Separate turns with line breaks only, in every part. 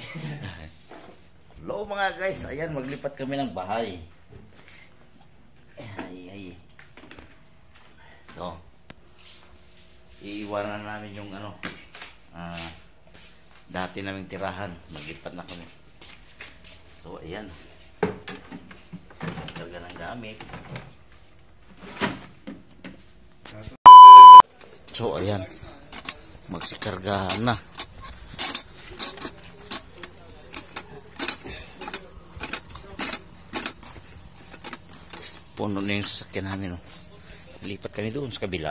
Hello mga guys, ayan maglipat kami ng bahay. Ay. So, iiwanan namin yung dati naming tirahan. Maglipat na kami. So, ayan. Karga ng gamit. So, ayan. Magsikargahan na. Puno na yung sasakyan namin. Oh. Lipat kami doon sa kabila.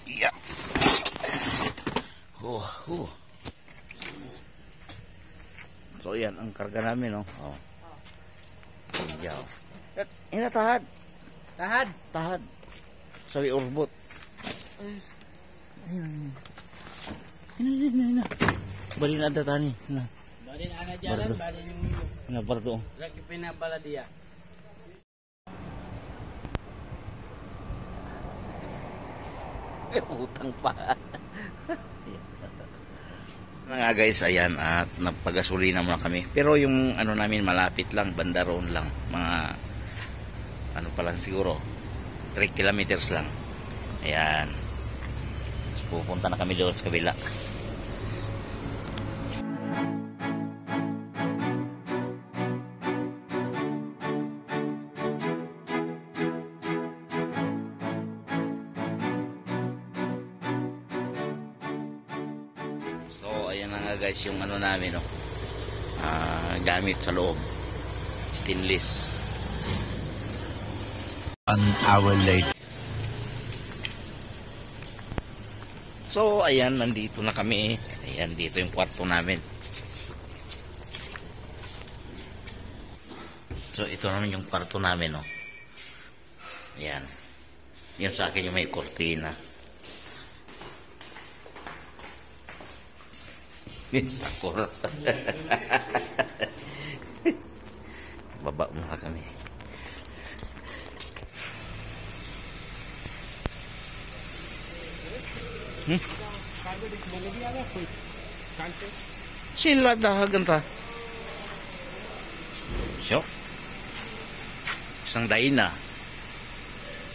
Yeah. So yan ang karga namin. Oh. Yeah. Ina tahad. Tahad. Sabi urbot. Ina. Bali na tani. Na.
Balin ana jalan, balin yung milo.
Nabar doon.
Lagi pinabala dia.
Utang pa. Nga guys, ayan at napagasolina muna kami. Pero yung namin malapit lang, banda roon lang. Mga pa lang siguro 3 kilometers lang. Ayan. Tapos pupunta na kami doon sa kabila. So ayan na nga guys yung namin gamit sa loob, stainless.
1 hour later.
So ayan, nandito na kami. Ayan, dito yung kwarto namin. So ito naman yung kwarto namin. Ayan. Yan sa akin yung may kortina. Sakura. Baba muna kami. Sila dahagan ta. So. Isang daina.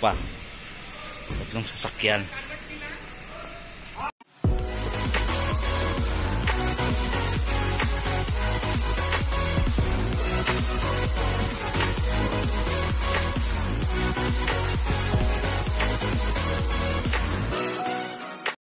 Pa. Tatlong sasakyan.